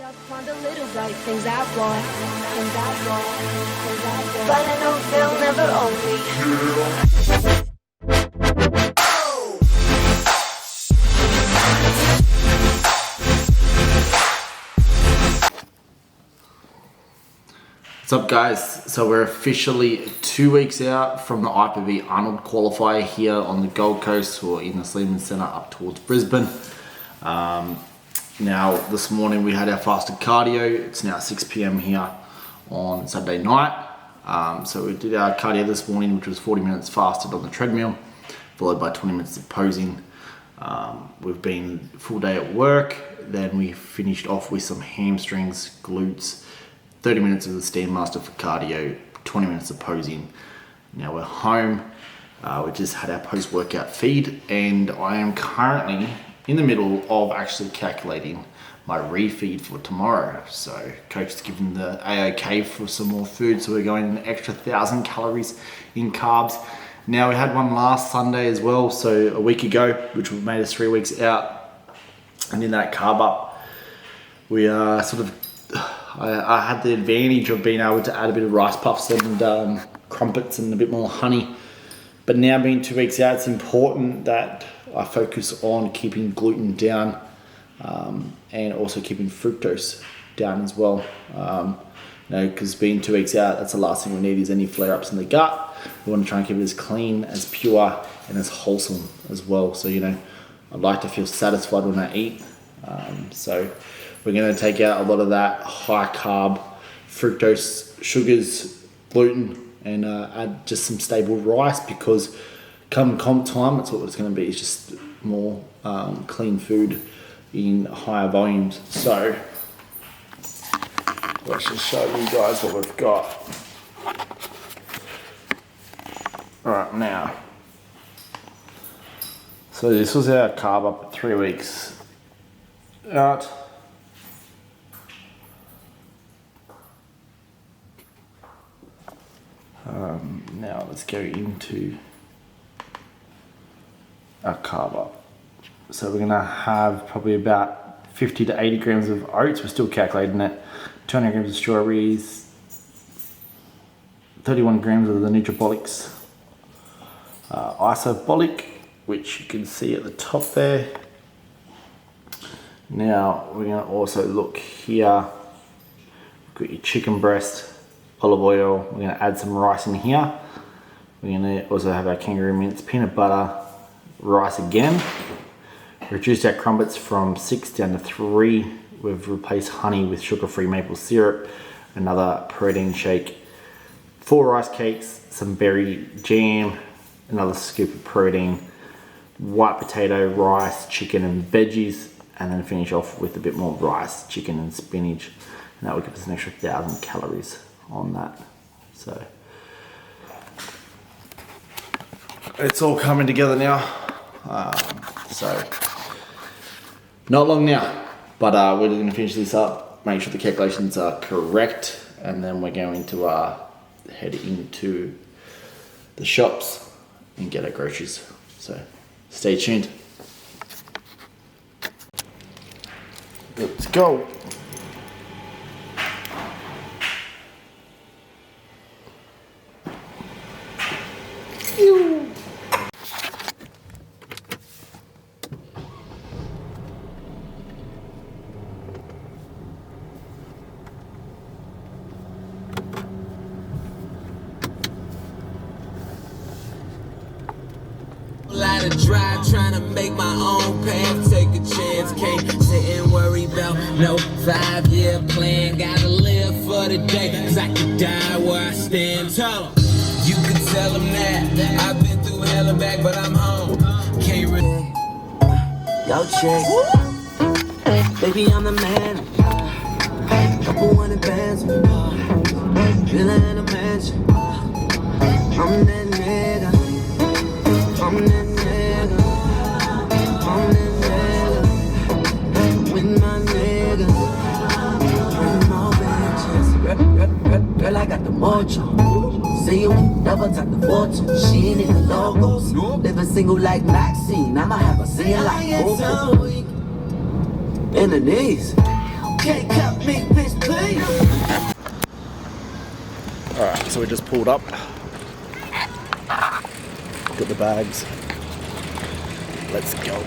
On the little bright things I want, but I know they'll never own me. What's up, guys? So we're officially 2 weeks out from the IPV Arnold qualifier here on the Gold Coast, or in the Sleeman Centre up towards Brisbane. Now this morning we had our fasted cardio. It's now 6 p.m. here on Saturday night. So we did our cardio this morning, which was 40 minutes fasted on the treadmill, followed by 20 minutes of posing. We've been full day at work. Then we finished off with some hamstrings, glutes, 30 minutes of the Standmaster for cardio, 20 minutes of posing. Now we're home. We just had our post-workout feed, and I am currently in the middle of actually calculating my refeed for tomorrow. So coach has given the AOK for some more food, so we're going an extra 1,000 calories in carbs. Now we had one last Sunday as well, so a week ago, which made us 3 weeks out. And in that carb up, we I had the advantage of being able to add a bit of rice puffs and crumpets and a bit more honey. But now being 2 weeks out, it's important that I focus on keeping gluten down and also keeping fructose down as well. Because being 2 weeks out, that's the last thing we need is any flare-ups in the gut. We want to try and keep it as clean, as pure, and as wholesome as well. So, I'd like to feel satisfied when I eat. So we're going to take out a lot of that high carb, fructose, sugars, gluten, and add just some stable rice, because come comp time, that's what it's going to be. It's just more clean food in higher volumes. So let's just show you guys what we've got. Right now, so this was our carb up at 3 weeks out. Now let's go into our carb up. So we're gonna have probably about 50 to 80 grams of oats. We're still calculating it. 200 grams of strawberries, 31 grams of the Nutribolics Isobolic, which you can see at the top there. Now we're gonna also look here. Got your chicken breast, olive oil. We're gonna add some rice in here. We're gonna also have our kangaroo mince, peanut butter, rice again. Reduced our crumpets from 6 down to 3. We've replaced honey with sugar-free maple syrup, another protein shake, 4 rice cakes, some berry jam, another scoop of protein, white potato, rice, chicken and veggies, and then finish off with a bit more rice, chicken and spinach. And that will give us an extra 1,000 calories on that. So it's all coming together now. So not long now, but we're going to finish this up, make sure the calculations are correct, and then we're going to head into the shops and get our groceries. So stay tuned. Let's go. Drive, trying to make my own path, take a chance, can't sit and worry about no 5-year plan, gotta live for the day, cause I could die where I stand. Tell them, you can tell them that I've been through hell and back, but I'm home, can't really. Yo, chick, baby, I'm the man, couple hundred bands, villa in a mansion, I'm that nigga, I'm that nigga. Girl, I got the mojo. See you, double tap the fortune. She ain't in the logos. Living single like Maxine. I'ma have a singing like Coco. In the knees. Can't cut Alright, so we just pulled up. Got the bags. Let's go.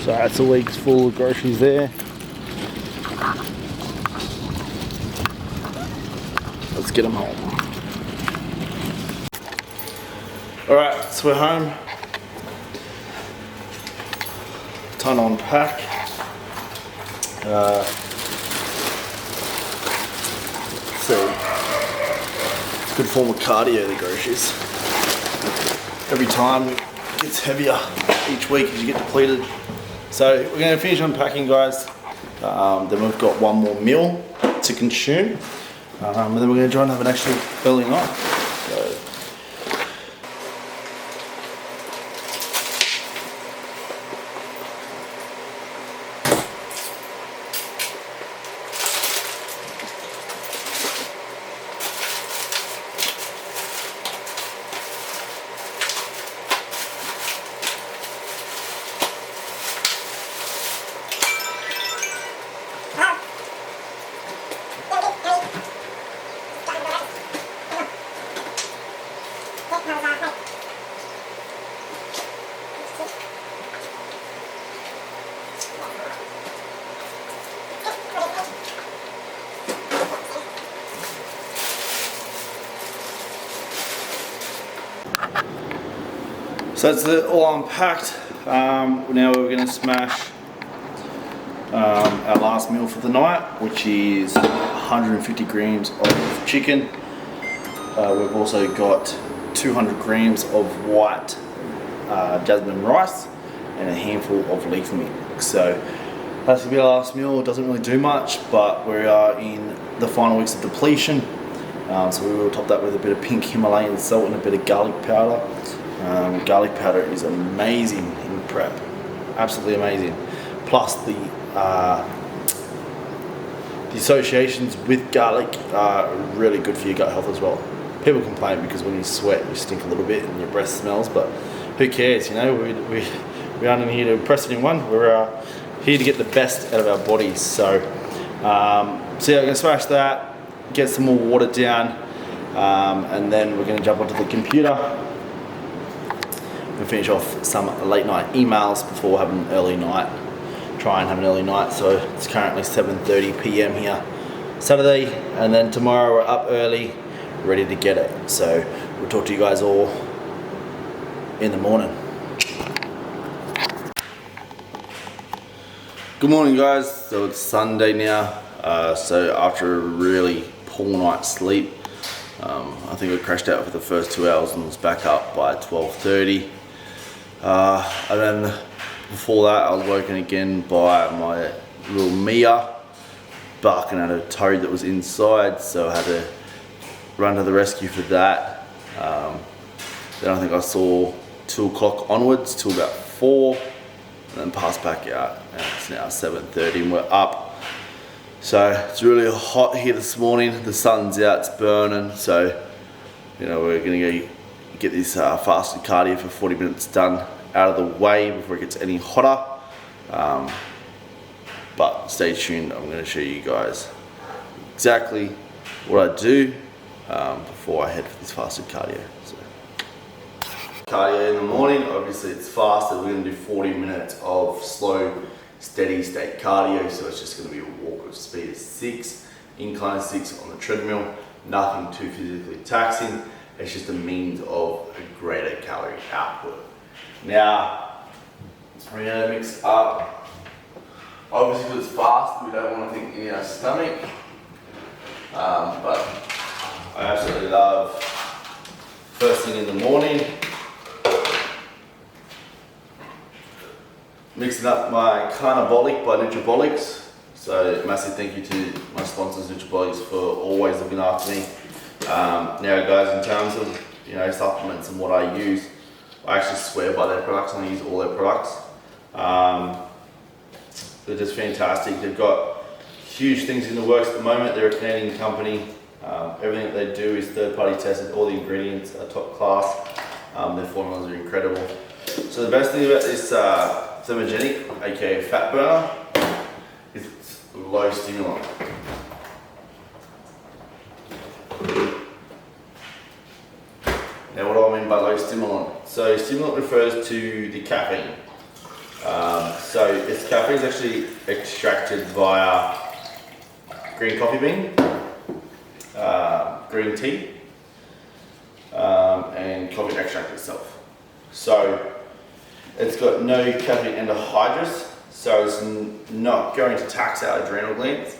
So that's a week's full of groceries there. Let's get them home. Alright, so we're home. Time to unpack. Let's see. It's a good form of cardio, the groceries. Every time it gets heavier each week as you get depleted. So we're going to finish unpacking, guys. Then we've got one more meal to consume. And then we're going to try and have an actual early night. So that's all unpacked. Now we're going to smash our last meal for the night, which is 150 grams of chicken. We've also got 200 grams of white jasmine rice and a handful of leaf mix. So that's going to be our last meal. It doesn't really do much, but we are in the final weeks of depletion. So we will top that with a bit of pink Himalayan salt and a bit of garlic powder. Garlic powder is amazing in prep, absolutely amazing. Plus the associations with garlic are really good for your gut health as well. People complain because when you sweat you stink a little bit and your breath smells, but who cares, you know, we aren't here to impress anyone. We're here to get the best out of our bodies. So yeah, I'm going to smash that, get some more water down, and then we're going to jump onto the computer and finish off some late night emails before having an early night. Try and have an early night. So it's currently 7:30 p.m. here Saturday, and then tomorrow we're up early ready to get it. So we'll talk to you guys all in the morning. Good morning, guys. So it's Sunday now. So after a really poor night's sleep, I think I crashed out for the first 2 hours and was back up by 12:30. And then before that, I was woken again by my little Mia barking at a toad that was inside, so I had to run to the rescue for that. Then I think I saw 2 o'clock onwards till about 4, and then passed back out. And it's now 7:30 and we're up. So it's really hot here this morning. The sun's out, it's burning. So, you know, we're gonna get this fasted cardio for 40 minutes done out of the way before it gets any hotter. But stay tuned, I'm gonna show you guys exactly what I do before I head for this fasted cardio. So. cardio in the morning. Obviously it's faster. We're going to do 40 minutes of slow, steady state cardio. So it's just going to be a walk with speed of 6, incline of 6 on the treadmill. Nothing too physically taxing. It's just a means of a greater calorie output. Now, we're going to mix up. Obviously because it's fast, we don't want anything in our stomach. But I absolutely love first thing in the morning, mixing up my Carnivolic by Nutribolics. So massive thank you to my sponsors Nutribolics for always looking after me. Now guys, in terms of supplements and what I use, I actually swear by their products and I use all their products. They're just fantastic. They've got huge things in the works at the moment. They're a Canadian company. Everything that they do is third-party tested. All the ingredients are top class. Their formulas are incredible. So the best thing about this thermogenic, aka fat burner, is it's low stimulant. Now what do I mean by low stimulant? So stimulant refers to the caffeine. So its caffeine is actually extracted via green coffee bean, green tea, and coffee extract itself. So it's got no caffeine anhydrous, so it's not going to tax our adrenal glands,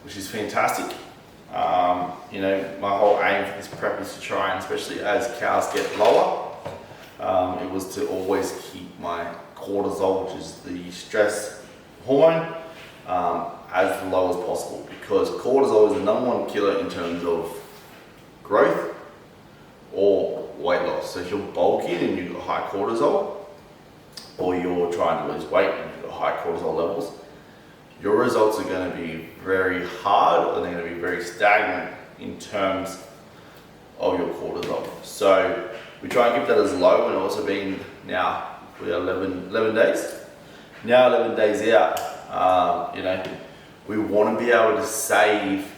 which is fantastic. My whole aim for this prep is to try, and especially as cows get lower, it was to always keep my cortisol, which is the stress hormone, as low as possible, because cortisol is the #1 killer in terms of growth or weight loss. So if you're bulky and you've got high cortisol, or you're trying to lose weight and you've got high cortisol levels, your results are going to be very hard, or they're going to be very stagnant in terms of your cortisol. So we try and keep that as low, and also being now we are 11 days. Now 11 days out, we want to be able to save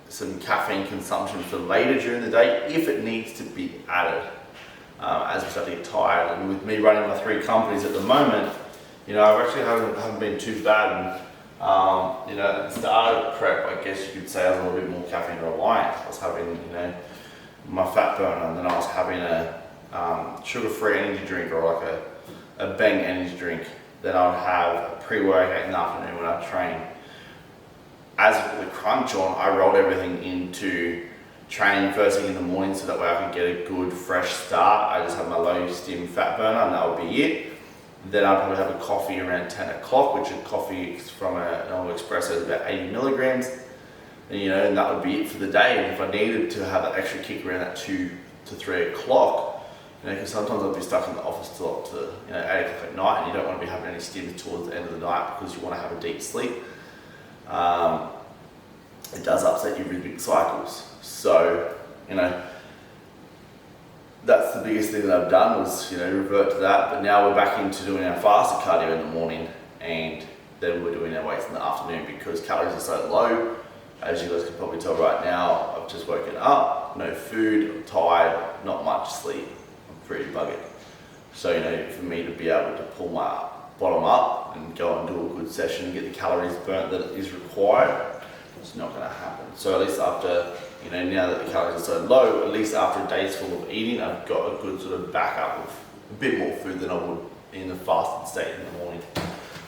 some caffeine consumption for later during the day if it needs to be added as we start to get tired. And with me running my 3 companies at the moment, I actually haven't been too bad. And at the start of prep, I guess you could say I was a little bit more caffeine reliant. I was having my fat burner, and then I was having a sugar-free energy drink, or like a Bang energy drink. Then I would have a pre-workout in the afternoon when I train. As with the crunch on, I rolled everything into training first thing in the morning, so that way I could get a good fresh start. I just have my low stim fat burner, and that would be it. Then I'd probably have a coffee around 10 o'clock, which a coffee from a normal espresso is about 80 milligrams. And that would be it for the day. And if I needed to have that extra kick around that 2 to 3 o'clock, because sometimes I'll be stuck in the office till up to 8 o'clock at night, and you don't want to be having any stims towards the end of the night because you want to have a deep sleep. It does upset your rhythmic cycles. So, that's the biggest thing that I've done was, revert to that. But now we're back into doing our faster cardio in the morning, and then we're doing our weights in the afternoon because calories are so low. As you guys can probably tell right now, I've just woken up, no food, I'm tired, not much sleep. I'm pretty buggered. So, for me to be able to pull my bottom up and go and do a good session and get the calories burnt that is required, it's not going to happen. So at least after, now that the calories are so low, at least after a day's full of eating, I've got a good sort of backup of a bit more food than I would in the fasted state in the morning.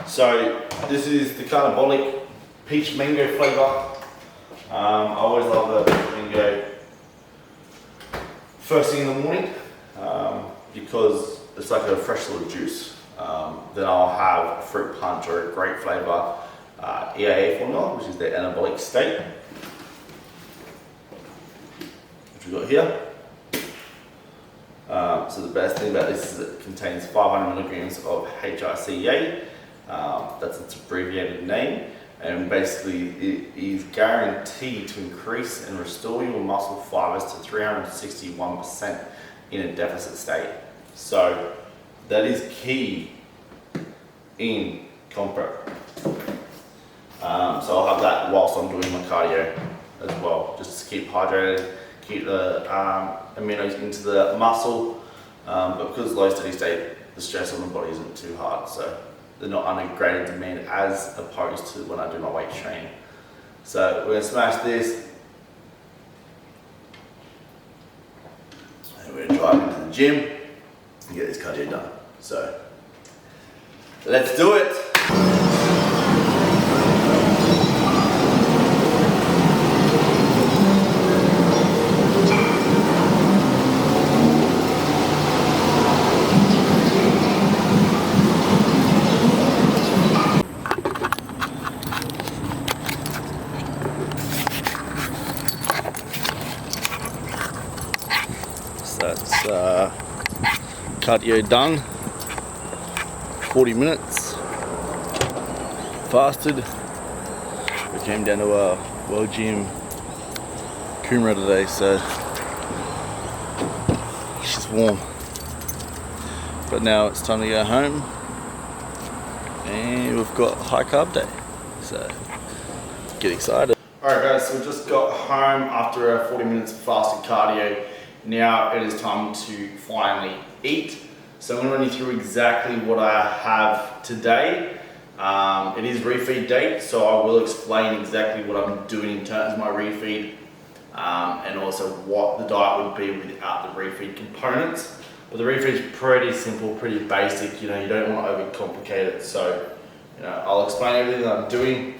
So this is the Carnivolic peach mango flavour. I always love the mango first thing in the morning because it's like a fresh little juice. Then I'll have a fruit punch or a grape flavour EAA formula, which is the anabolic state, which we've got here. So the best thing about this is it contains 500 milligrams of HRCA. That's its abbreviated name, and basically it is guaranteed to increase and restore your muscle fibers to 361% in a deficit state. So that is key in comp prep. So I'll have that whilst I'm doing my cardio as well, just to keep hydrated, keep the aminos into the muscle, but because low steady state, the stress on the body isn't too hard, so they're not under greater demand as opposed to when I do my weight training. So we're gonna smash this, and we're gonna drive into the gym and get this cardio done. So let's do it. That's cardio done, 40 minutes, fasted. We came down to our World Gym Coomera today, so it's just warm. But now it's time to go home and we've got high carb day, so get excited. Alright guys, so we just got home after our 40 minutes of fasted cardio. Now it is time to finally eat. So I'm going to run you through exactly what I have today. It is refeed day, so I will explain exactly what I'm doing in terms of my refeed, and also what the diet would be without the refeed components. But the refeed is pretty simple, pretty basic. You know, you don't want to overcomplicate it. So, you know, I'll explain everything that I'm doing.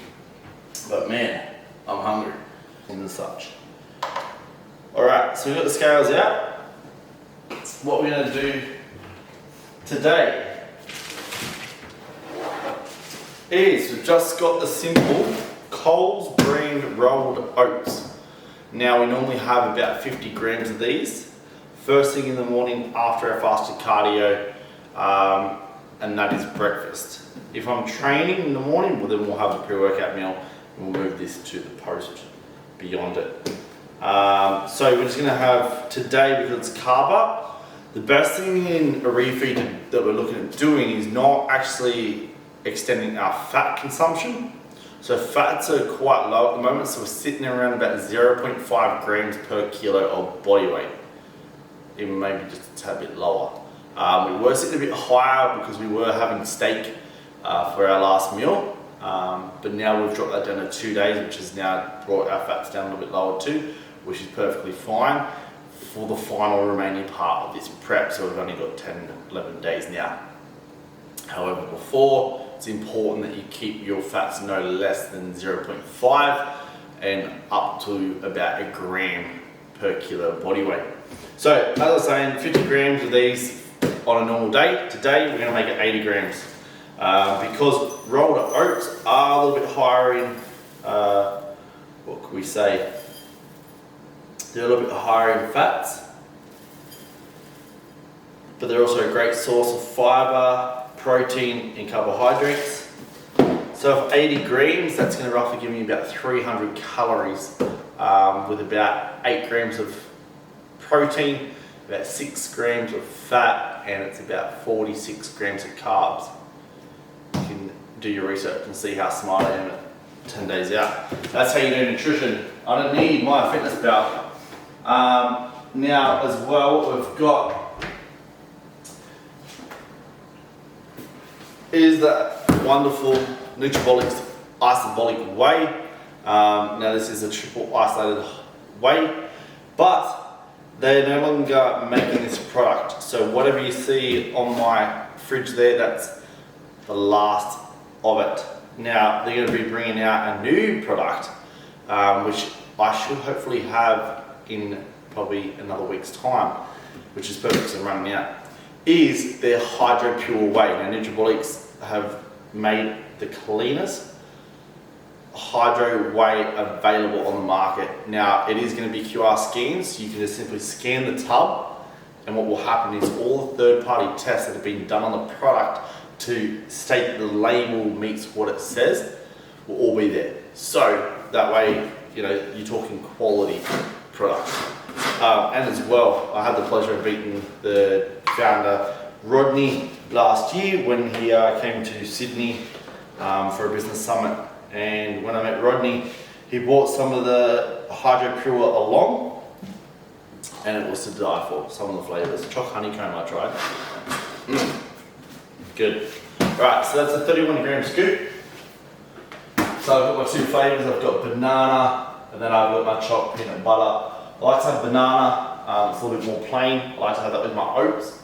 But man, I'm hungry and such. Alright, so we've got the scales out. What we're going to do today is we've just got the simple Coles brand rolled oats. Now we normally have about 50 grams of these first thing in the morning after our fasted cardio, and that is breakfast. If I'm training in the morning, well, then we'll have a pre-workout meal and we'll move this to the post beyond it. So we're just going to have today, because it's carb up, the best thing in a refeed that we're looking at doing is not actually extending our fat consumption. So fats are quite low at the moment, so we're sitting around about 0.5 grams per kilo of body weight, even maybe just a tad bit lower. We were sitting a bit higher because we were having steak for our last meal, but now we've dropped that down to 2 days, which has now brought our fats down a little bit lower too, which is perfectly fine for the final remaining part of this prep. So we've only got 10, 11 days now. However, before, it's important that you keep your fats no less than 0.5 and up to about a gram per kilo body weight. So as I was saying, 50 grams of these on a normal day. Today we're going to make it 80 grams because rolled oats are a little bit higher in, what could we say? They're a little bit higher in fats, but they're also a great source of fiber, protein and carbohydrates. So if 80 grams, that's going to roughly give me about 300 calories with about 8 grams of protein, about 6 grams of fat, and it's about 46 grams of carbs. You can do your research and see how smart I am at 10 days out. That's how you do nutrition. I don't need my fitness belt. Now as well, what we've got is that wonderful Nutribolics isobolic whey. Now this is a triple isolated whey, but they're no longer making this product. So whatever you see on my fridge there, that's the last of it. Now they're going to be bringing out a new product, which I should hopefully have in probably another week's time, which is perfect because I'm running out, is their Hydro Pure Whey. Now Nutribolics have made the cleanest hydro whey available on the market. Now it is going to be QR scans, so you can just simply scan the tub, and what will happen is all the third-party tests that have been done on the product to state the label meets what it says will all be there. So that way, you know, you're talking quality product. And as well, I had the pleasure of meeting the founder Rodney last year when he came to Sydney for a business summit. And when I met Rodney, he brought some of the Hydro Pure along. and it was to die for. Some of the flavours. Chocolate honeycomb I tried. Good. Right, so that's a 31 gram scoop. So I've got my two flavours. I've got banana, and then I've got my chopped peanut butter. I like to have banana. It's a little bit more plain. I like to have that with my oats.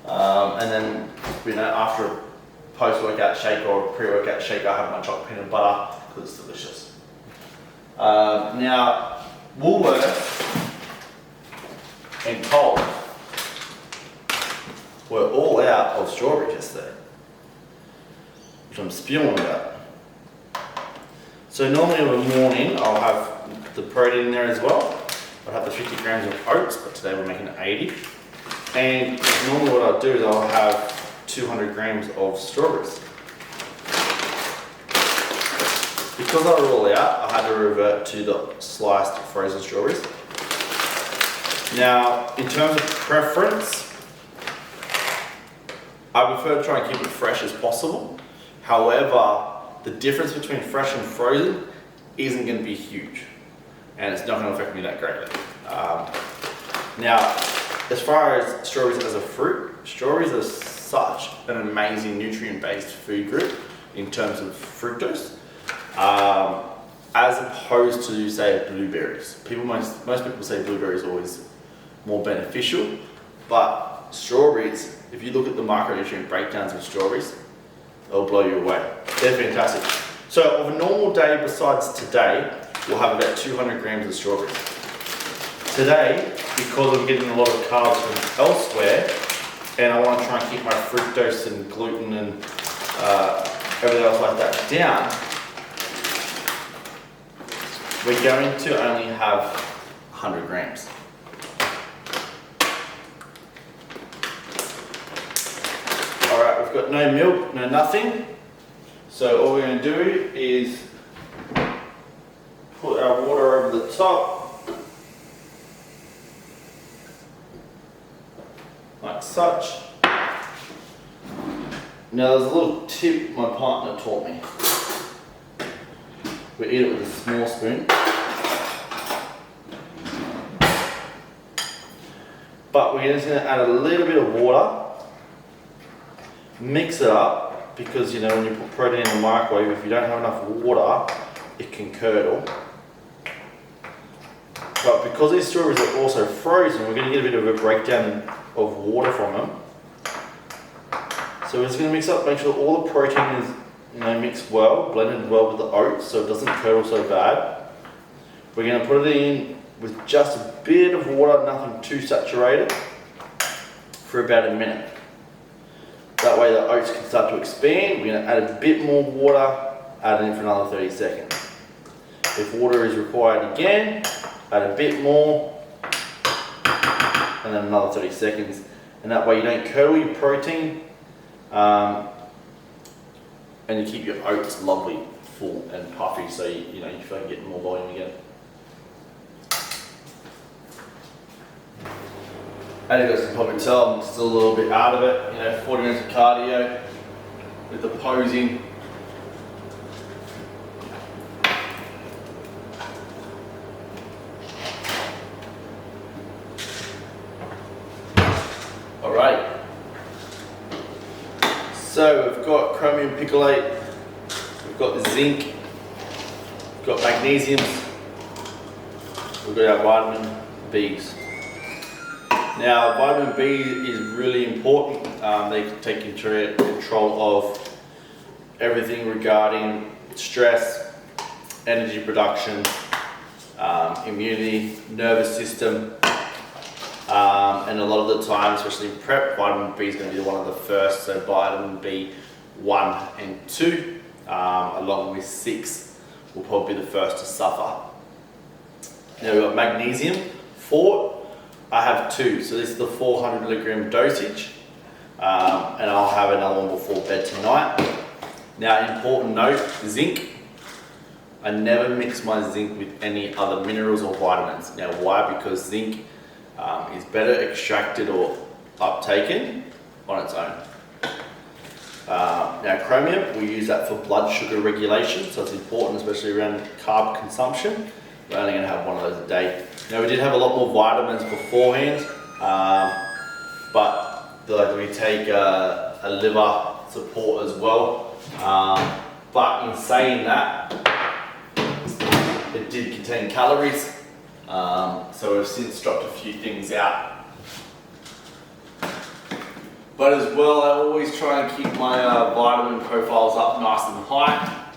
And then, after a post-workout shake or a pre-workout shake, I have my chopped peanut butter because it's delicious. Now, Woolworths and Coles were all out of strawberry yesterday, which I'm spewing about. So normally in the morning, I'll have the protein in there as well. I'll have the 50 grams of oats, but today we're making it 80. And normally what I'll do is I'll have 200 grams of strawberries. Because they were all out, I had to revert to the sliced frozen strawberries. Now, in terms of preference, I prefer to try and keep it fresh as possible. However, the difference between fresh and frozen isn't going to be huge, and it's not going to affect me that greatly. Now, as far as strawberries as a fruit, strawberries are such an amazing nutrient-based food group in terms of fructose, as opposed to, say, blueberries. Most people say blueberries are always more beneficial, but strawberries, if you look at the micronutrient breakdowns of strawberries, it'll blow you away. They're fantastic. So of a normal day besides today, we'll have about 200 grams of strawberries. Today, because I'm getting a lot of carbs from elsewhere, and I want to try and keep my fructose and gluten and everything else like that down, we're going to only have 100 grams. Alright, we've got no milk, no nothing. So all we're going to do is put our water over the top, like such. Now there's a little tip my partner taught me. We eat it with a small spoon. But we're just going to add a little bit of water, mix it up, because when you put protein in the microwave, if you don't have enough water, it can curdle. But because these strawberries are also frozen, we're going to get a bit of a breakdown of water from them. So we're just going to mix up, make sure all the protein is mixed well, blended well with the oats so it doesn't curdle so bad. We're going to put it in with just a bit of water, nothing too saturated, for about a minute. That way the oats can start to expand. We're going to add a bit more water, add it in for another 30 seconds. If water is required again, add a bit more, and then another 30 seconds. And that way you don't curdle your protein, and you keep your oats lovely, full and puffy, so you feel like getting more volume again. As you guys can probably tell, I'm still a little bit out of it. 40 minutes of cardio with the posing. Alright. So we've got chromium picolate, we've got the zinc, we've got magnesiums, we've got our vitamin Bs. Now, vitamin B is really important. They take control of everything regarding stress, energy production, immunity, nervous system, and a lot of the time, especially in prep, vitamin B is going to be one of the first. So vitamin B1 and 2, along with 6, will probably be the first to suffer. Now we've got magnesium, 4. I have 2, so this is the 400 milligram dosage, and I'll have another one before bed tonight. Now, important note, zinc. I never mix my zinc with any other minerals or vitamins. Now, why? Because zinc is better extracted or uptaken on its own. Now, chromium, we use that for blood sugar regulation, so it's important, especially around carb consumption. We're only going to have one of those a day. Now we did have a lot more vitamins beforehand, but we take a liver support as well. But in saying that, it did contain calories, so we've since dropped a few things out. But as well, I always try and keep my vitamin profiles up nice and high.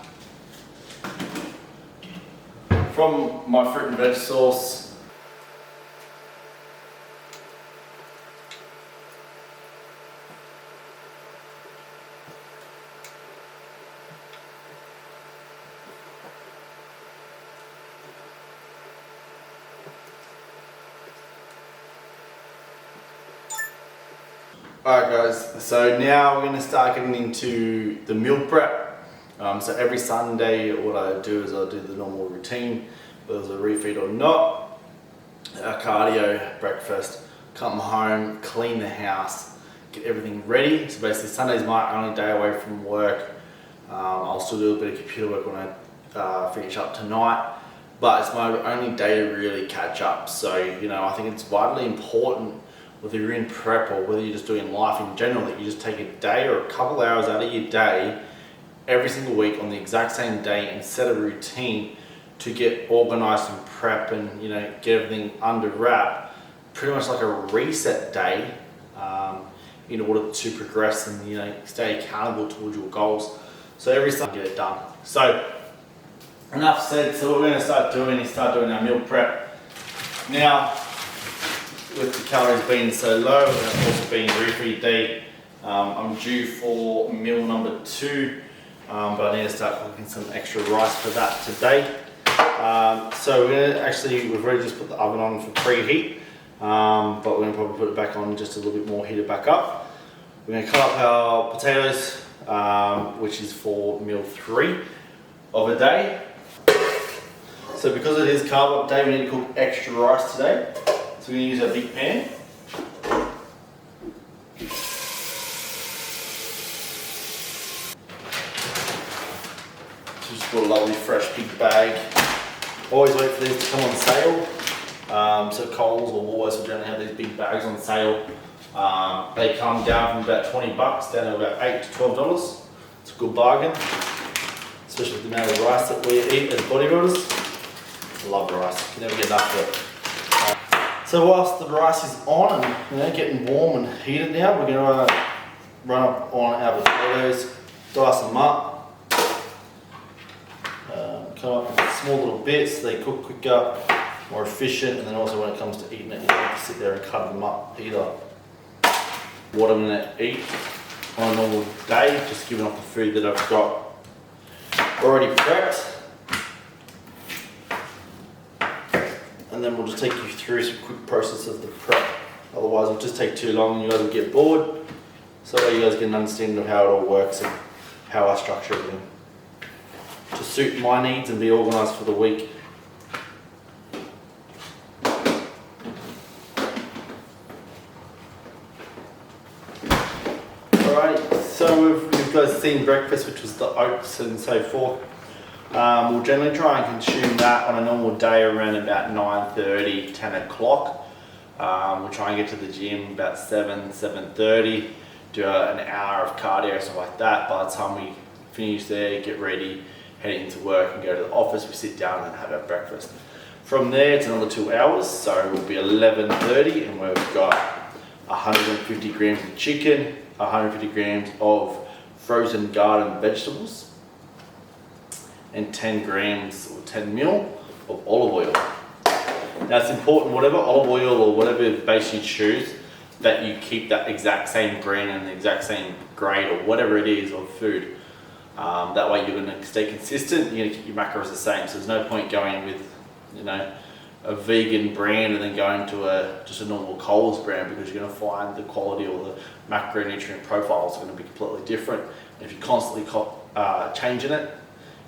From my fruit and veg source, Alright guys, so now we're going to start getting into the meal prep. So every Sunday what I do is I do the normal routine, whether it's a refeed or not. Cardio, breakfast, come home, clean the house, get everything ready. So basically Sunday's my only day away from work. I'll still do a bit of computer work when I finish up tonight, but it's my only day to really catch up. So I think it's vitally important, whether you're in prep or whether you're just doing life in general, that you just take a day or a couple hours out of your day every single week on the exact same day and set a routine to get organized and prep and get everything under wrap, pretty much like a reset day, in order to progress and stay accountable towards your goals. So every Sunday get it done. So enough said. So what we're going to start doing is our meal prep. Now, with the calories being so low and also being refeed day, I'm due for meal number 2, but I need to start cooking some extra rice for that today. So we're going to we've already just put the oven on for preheat, but we're going to probably put it back on just a little bit more, heat it back up. We're going to cut up our potatoes, which is for meal 3 of a day. So because it is carb up day, we need to cook extra rice today. So we're going to use our big pan. So just put a lovely fresh big bag. Always wait for these to come on sale. So Coles or Woolworths will generally have these big bags on sale. They come down from about $20 down to about $8 to $12. It's a good bargain, especially with the amount of rice that we eat as bodybuilders. I love rice, you can never get enough of it. So whilst the rice is on and getting warm and heated now, we're going to run up on our potatoes, dice them up, cut up in small little bits so they cook quicker, more efficient, and then also when it comes to eating it, you don't have to sit there and cut them up either. What I'm going to eat on a normal day, just giving off the food that I've got already prepped. And then we'll just take you through some quick process of the prep. Otherwise it'll just take too long and you guys will get bored. So that way you guys get an understanding of how it all works and how I structure everything to suit my needs and be organised for the week. Alright, so you've guys seen breakfast, which was the oats and so forth. We'll generally try and consume that on a normal day around about 9:30, 10 o'clock. We'll try and get to the gym about 7:30, do an hour of cardio, something like that. By the time we finish there, get ready, head into work and go to the office, we sit down and have our breakfast. From there, it's another 2 hours, so it will be 11:30 and we've got 150 grams of chicken, 150 grams of frozen garden vegetables, and 10 grams or 10 ml of olive oil. Now it's important, whatever olive oil or whatever base you choose, that you keep that exact same brand and the exact same grade or whatever it is of food. That way you're going to stay consistent, you're going to keep your macros the same. So there's no point going with a vegan brand and then going to just a normal Coles brand, because you're going to find the quality or the macronutrient profiles are going to be completely different. And if you're constantly changing it,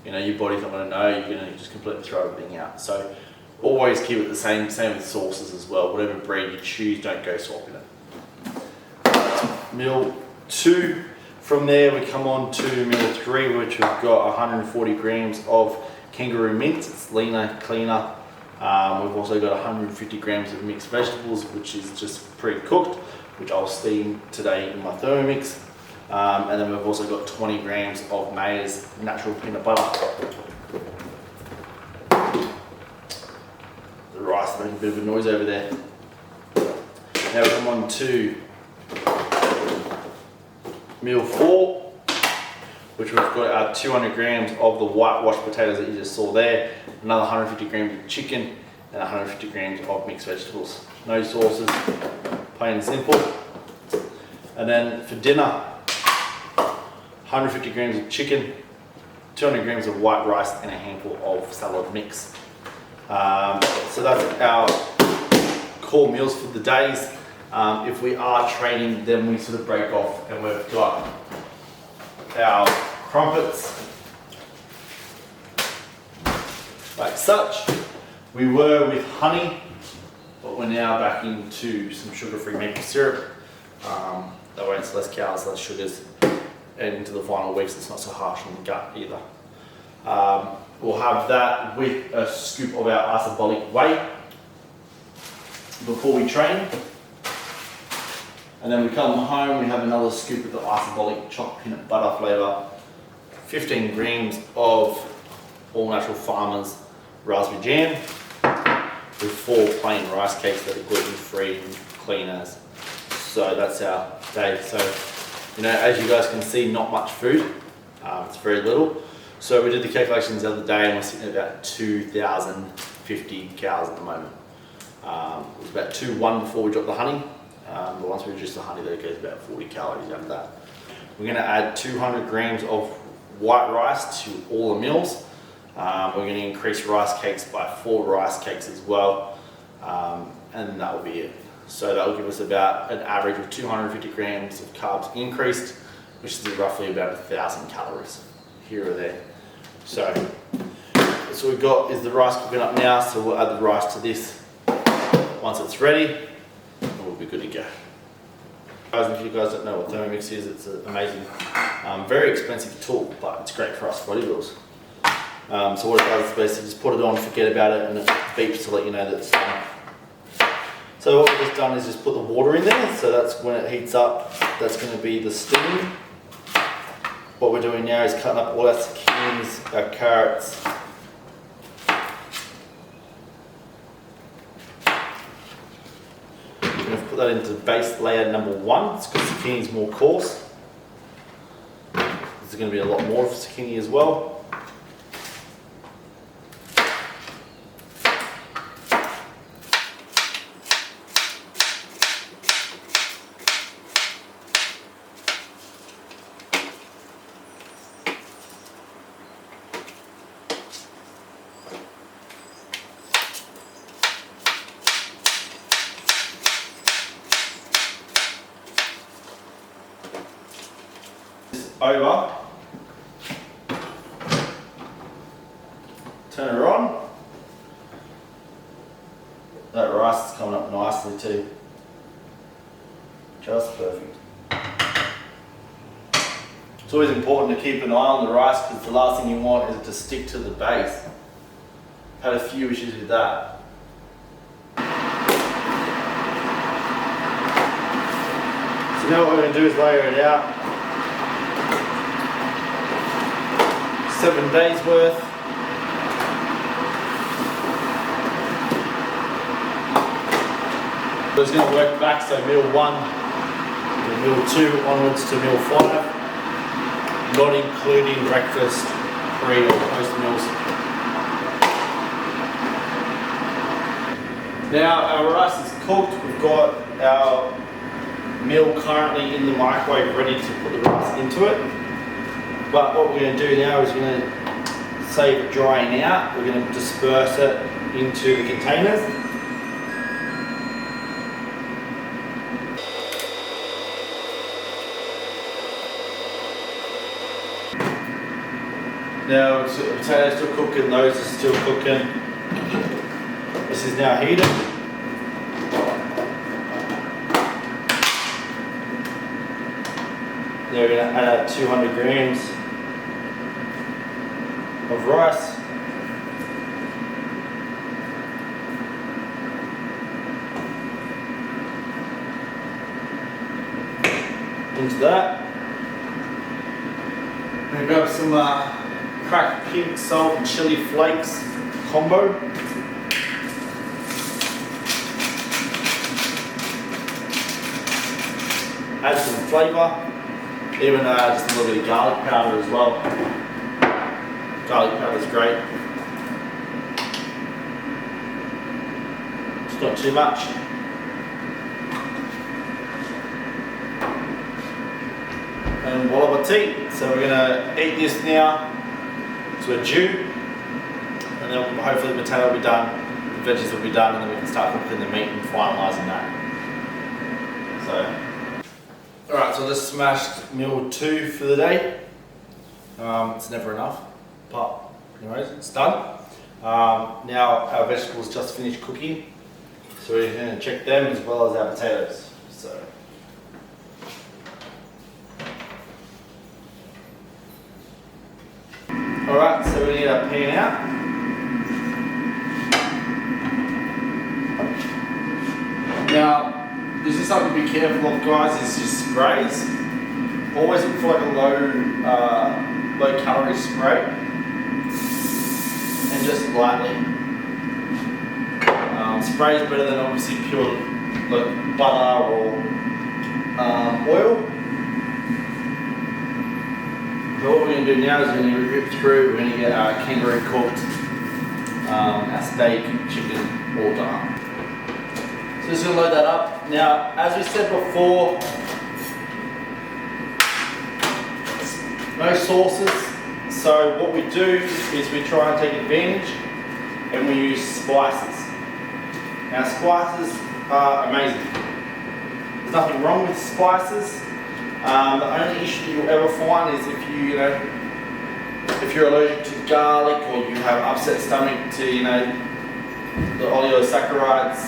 your body's not going to know, you're going to just completely throw everything out. So always keep it the same with sauces as well. Whatever bread you choose, don't go swapping it. Meal 2. From there we come on to meal 3, which we've got 140 grams of kangaroo mince. It's leaner, cleaner, We've also got 150 grams of mixed vegetables, which is just pre-cooked, which I'll steam today in my Thermomix. And then we've also got 20 grams of Mayer's natural peanut butter. The rice making a bit of a noise over there. Now we come on to meal 4, which we've got our 200 grams of the whitewashed potatoes that you just saw there, another 150 grams of chicken, and 150 grams of mixed vegetables. No sauces, plain and simple. And then for dinner, 150 grams of chicken, 200 grams of white rice, and a handful of salad mix. So that's our core meals for the days. If we are training, then we sort of break off, and we've got our crumpets like such. We were with honey, but we're now back into some sugar-free maple syrup. That way it's less calories, less sugars, and into the final weeks it's not so harsh on the gut either. We'll have that with a scoop of our isabolic whey before we train. And then we come home, we have another scoop of the isabolic chopped peanut butter flavour, 15 grams of all natural farmers raspberry jam, with 4 plain rice cakes that are gluten-free and clean as. So that's our day. So, you know, as you guys can see, not much food. It's very little. So we did the calculations the other day, and we're sitting at about 2,050 calories at the moment. It was about 2,1 before we dropped the honey. But once we reduce the honey, that goes about 40 calories out of that. We're going to add 200 grams of white rice to all the meals. We're going to increase rice cakes by 4 rice cakes as well, and that will be it. So that will give us about an average of 250 grams of carbs increased, which is roughly about 1,000 calories here or there. So what we've got is the rice cooking up now, so we'll add the rice to this. Once it's ready, we'll be good to go. Guys, if you guys don't know what Thermomix is, it's an amazing, very expensive tool, but it's great for us bodybuilders. So what it does is basically just put it on, forget about it, and it beeps to let you know that it's done. So what we've just done is just put the water in there, so that's when it heats up, that's going to be the steam. What we're doing now is cutting up all our zucchinis, our carrots, we're going to put that into base layer number 1, it's because zucchini is more coarse. There's going to be a lot more of zucchini as well. Over, turn her on. That rice is coming up nicely too, just perfect. It's always important to keep an eye on the rice, because the last thing you want is it to stick to the base. I've had a few issues with that. So now what we're going to do is layer it out. 7 days worth. So it's going to work back, so meal 1, meal 2 onwards to meal 5, not including breakfast, pre or post meals. Now our rice is cooked, we've got our meal currently in the microwave ready to put the rice into it. But what we're going to do now is we're going to save it drying out. We're going to disperse it into the containers. Now the potatoes are still cooking, those are still cooking. This is now heated. Now we're going to add 200 grams of rice. into that. I'm going to grab some cracked pink salt and chili flakes combo. Add some flavour, even just a little bit of garlic powder as well. Garlic powder is great. It's not too much. And voila tea. So we're gonna eat this now to a dew, and then hopefully the potato will be done, the veggies will be done, and then we can start cooking the meat and finalising that. So, alright, so I just smashed meal 2 for the day. It's never enough, but anyways, it's done. Now our vegetables just finished cooking, so we're gonna check them as well as our potatoes. So. Alright, so we need our pan out. Now, this is something to be careful of, guys, is just sprays. Always look for like a low calorie spray. And just lightly. Spray is better than obviously pure like butter or oil. So what we're going to do now is we're going to rip through, we're going to get our kangaroo cooked, our steak, chicken, all done. So just going to load that up. Now, as we said before, no sauces. So what we do is we try and take advantage and we use spices. Now spices are amazing. There's nothing wrong with spices. The only issue you'll ever find is if you're allergic to garlic or you have upset stomach to the oligosaccharides,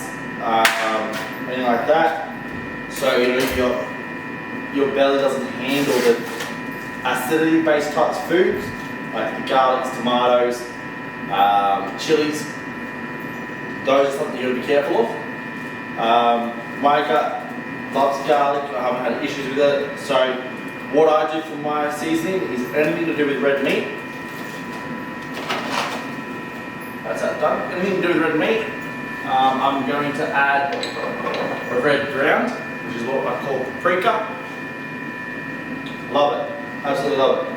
anything like that. So your belly doesn't handle the acidity-based types of foods like the garlics, tomatoes, chilies. Those are something you gotta be careful of. My gut loves garlic, I haven't had issues with it. So what I do for my seasoning is anything to do with red meat. That's that done. Anything to do with red meat, I'm going to add a red ground, which is what I call paprika. Love it, absolutely love it.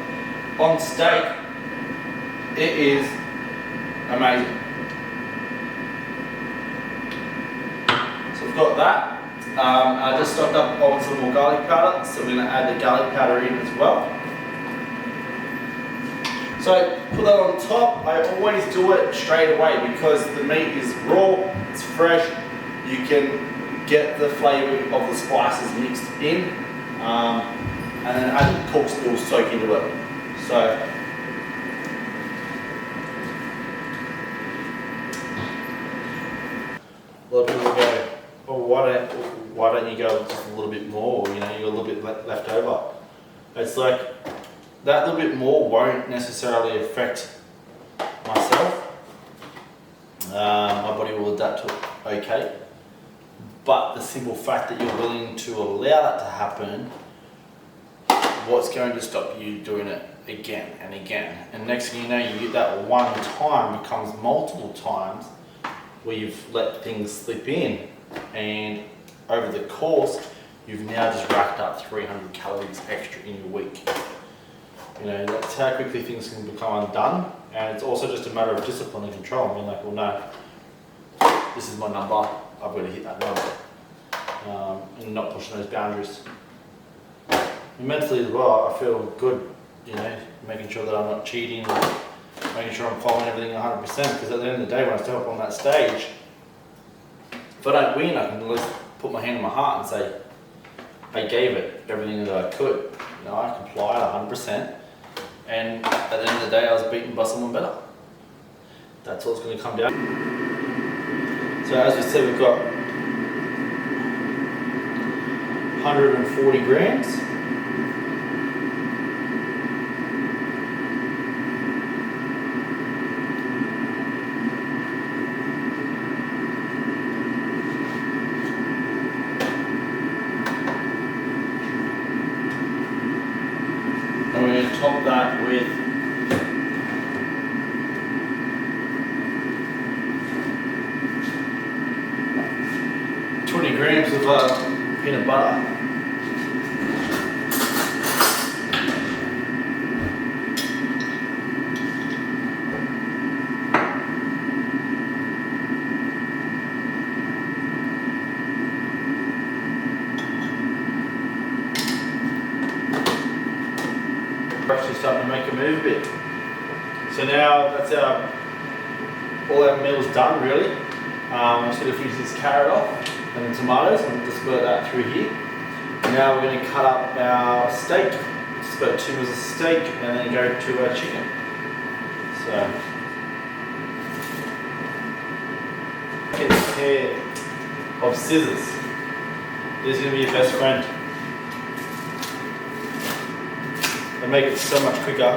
On steak, it is amazing. So we've got that. I just stocked up on some more garlic powder, so we're going to add the garlic powder in as well. So put that on top. I always do it straight away because the meat is raw, it's fresh, you can get the flavour of the spices mixed in, and then as it cooks it will soak into it. So a lot of people go, well, why don't you go just a little bit more, you got a little bit left over. It's like, that little bit more won't necessarily affect myself. My body will adapt to it okay. But the simple fact that you're willing to allow that to happen, what's going to stop you doing it again and again? And next thing you know, that one time becomes multiple times where you've let things slip in, and over the course you've now just racked up 300 calories extra in your week. That's how quickly things can become undone, and it's also just a matter of discipline and control. I mean, like, well, no, this is my number, I've got to hit that number, and not pushing those boundaries. And mentally as well, I feel good, making sure that I'm not cheating, making sure I'm following everything 100%, because at the end of the day, when I step up on that stage, if I don't win, I can at least put my hand on my heart and say, I gave it everything that I could. I complied 100%, and at the end of the day, I was beaten by someone better. That's what it's going to come down. So as we said, we've got 140 grams. top that with 20 grams of peanut butter. Actually starting to make a move a bit. So now that's all our meal's done really. I'm just going to finish this carrot off and the tomatoes and just spurt that through here. Now we're going to cut up our steak, spurt 2 meals of steak and then go to our chicken. So get a pair of scissors. This is going to be your best friend. They make it so much quicker.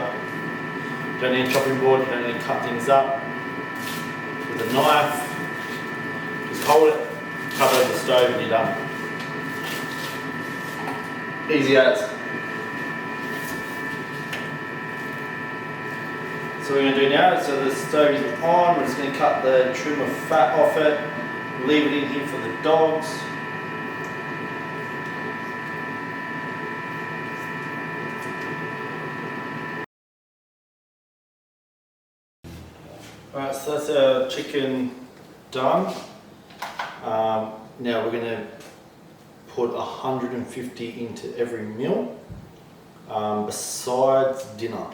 You don't need a chopping board, you don't need to cut things up. With a knife, just hold it, cut it over the stove and you're done. Easy as. So what we're going to do now, so the stove is on, we're just going to cut the trim of fat off it, leave it in here for the dogs. Alright, so that's our chicken done. Now we're going to put 150 into every meal, besides dinner.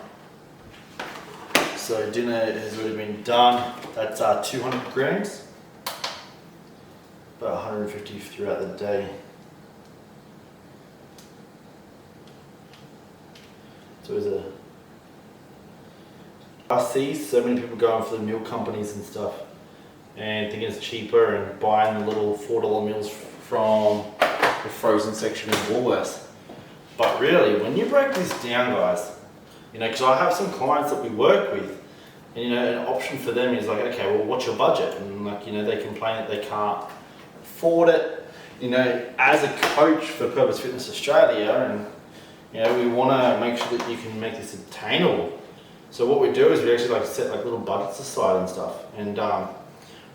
So dinner has already been done. That's 200 grams, about 150 throughout the day. So there's a I see so many people going for the meal companies and stuff and thinking it's cheaper and buying the little $4 meals from the frozen section of Woolworths. But really, when you break this down, guys, you know, because I have some clients that we work with, and you know, an option for them is like, okay, well, what's your budget? And like, you know, they complain that they can't afford it. You know, as a coach for Purpose Fitness Australia, and you know, we want to make sure that you can make this attainable. So what we do is we actually like set like little budgets aside and stuff, and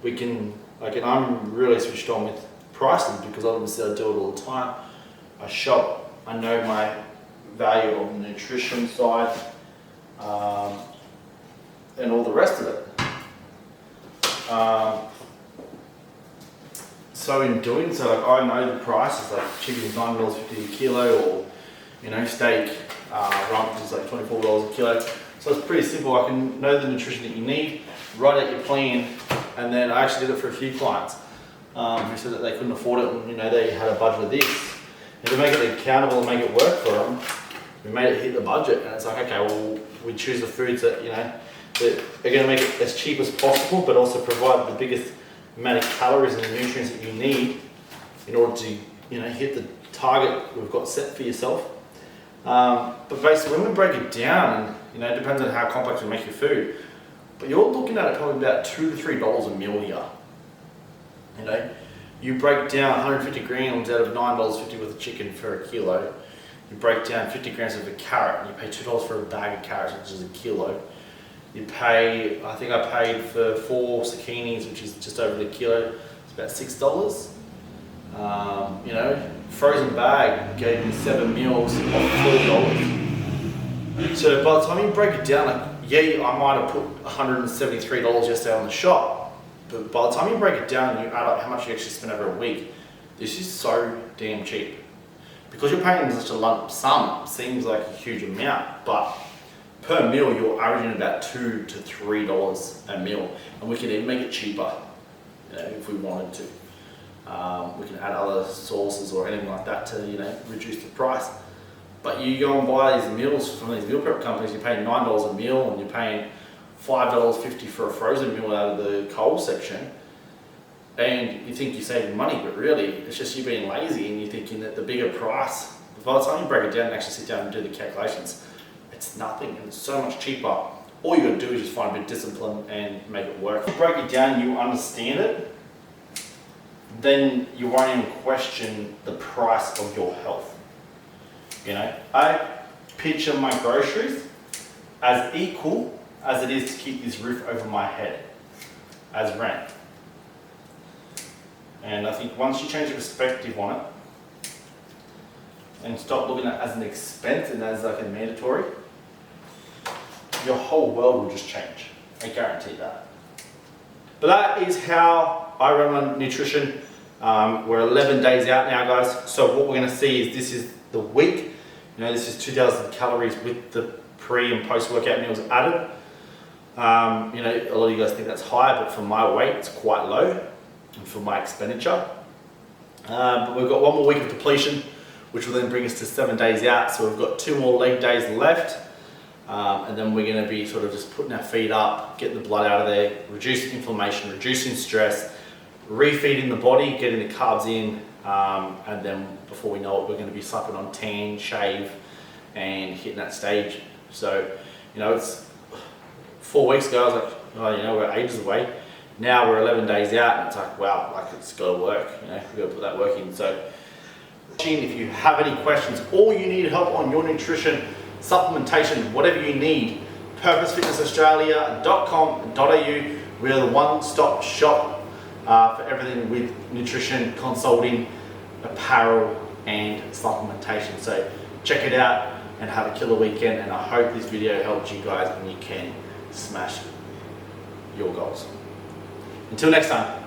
we can like, and I'm really switched on with pricing because obviously I do it all the time. I shop, I know my value of the nutrition side, and all the rest of it. So in doing so, like I know the prices, like chicken's $9.50 a kilo, or you know, steak rump is like $24 a kilo. So it's pretty simple. I can know the nutrition that you need, write out your plan, and then I actually did it for a few clients who said that they couldn't afford it, and you know, they had a budget of this. And to make it accountable and make it work for them, we made it hit the budget. And it's like, okay, well, we choose the foods that, you know, that are going to make it as cheap as possible, but also provide the biggest amount of calories and nutrients that you need in order to, you know, hit the target we've got set for yourself. But basically, when we break it down, you know, it depends on how complex we make your food, but you're looking at it probably about $2 to $3 a meal here. You know, you break down 150 grams out of $9.50 worth of chicken for a kilo. You break down 50 grams of a carrot, and you pay $2 for a bag of carrots, which is a kilo. You pay, I think I paid for 4 zucchinis, which is just over a kilo. It's about $6. You know, frozen bag gave me 7 meals of $4. So by the time you break it down, like, yeah, I might have put $173 yesterday on the shop, but by the time you break it down and you add up how much you actually spend over a week, this is so damn cheap. Because you're paying such a lump sum, it seems like a huge amount, but per meal you're averaging about $2 to $3 a meal, and we can even make it cheaper, you know, if we wanted to. We can add other sauces or anything like that to, you know, reduce the price. But you go and buy these meals from these meal prep companies, you're paying $9 a meal, and you're paying $5.50 for a frozen meal out of the cold section, and you think you're saving money, but really it's just you being lazy and you're thinking that the bigger price, by the time you break it down and actually sit down and do the calculations, it's nothing and it's so much cheaper. All you got to do is just find a bit of discipline and make it work. If you break it down, you understand it, then you won't even question the price of your health. You know, picture my groceries as equal as it is to keep this roof over my head as rent. And I think once you change your perspective on it and stop looking at it as an expense and as like a mandatory, your whole world will just change. I guarantee that. But that is how I run my nutrition. We're 11 days out now, guys. So what we're going to see is this is the week. You know, this is 2,000 calories with the pre and post workout meals added. You know, a lot of you guys think that's high, but for my weight, it's quite low, and for my expenditure. But we've got one more week of depletion, which will then bring us to 7 days out. So we've got 2 more leg days left. And then we're going to be sort of just putting our feet up, getting the blood out of there, reducing inflammation, reducing stress, refeeding the body, getting the carbs in, and then before we know it, we're going to be slapping on tan, shave, and hitting that stage. So, you know, it's 4 weeks ago, I was like, oh, you know, we're ages away. Now we're 11 days out, and it's like, wow, like it's got to work. You know, we've got to put that work in. So, if you have any questions or you need help on your nutrition, supplementation, whatever you need, purposefitnessaustralia.com.au. We are the one-stop shop for everything with nutrition, consulting, apparel, and supplementation. So check it out and have a killer weekend. And I hope this video helped you guys and you can smash your goals. Until next time.